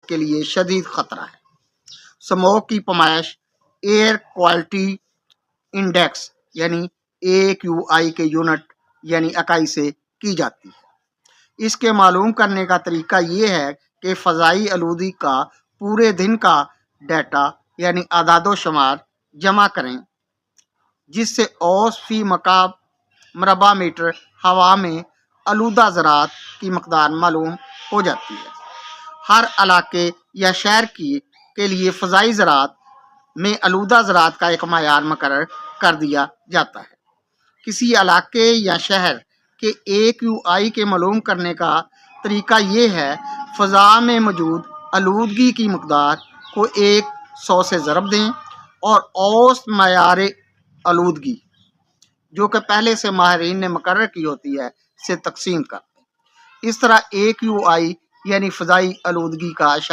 کے لیے شدید خطرہ ہے۔ سموگ کی پیمائش ایئر کوالٹی انڈیکس یعنی AQI کے یونٹ یعنی اکائی سے کی جاتی ہے۔ اس کے معلوم کرنے کا طریقہ یہ ہے کہ فضائی آلودگی کا پورے دن کا ڈیٹا یعنی اعداد و شمار جمع کریں، جس سے اوس فی مربع میٹر ہوا میں آلودہ ذرات کی مقدار معلوم ہو جاتی ہے۔ ہر علاقے یا شہر کے لیے فضائی ذرات میں آلودہ ذرات کا ایک معیار مقرر کر دیا جاتا ہے۔ کسی علاقے یا شہر کے AQI کے معلوم کرنے کا طریقہ یہ ہے، فضا میں موجود آلودگی کی مقدار کو 100 سے ضرب دیں اور اوسط معیار آلودگی، جو کہ پہلے سے ماہرین نے مقرر کی ہوتی ہے، سے تقسیم کر دیں۔ اس طرح AQI یعنی فضائی آلودگی کا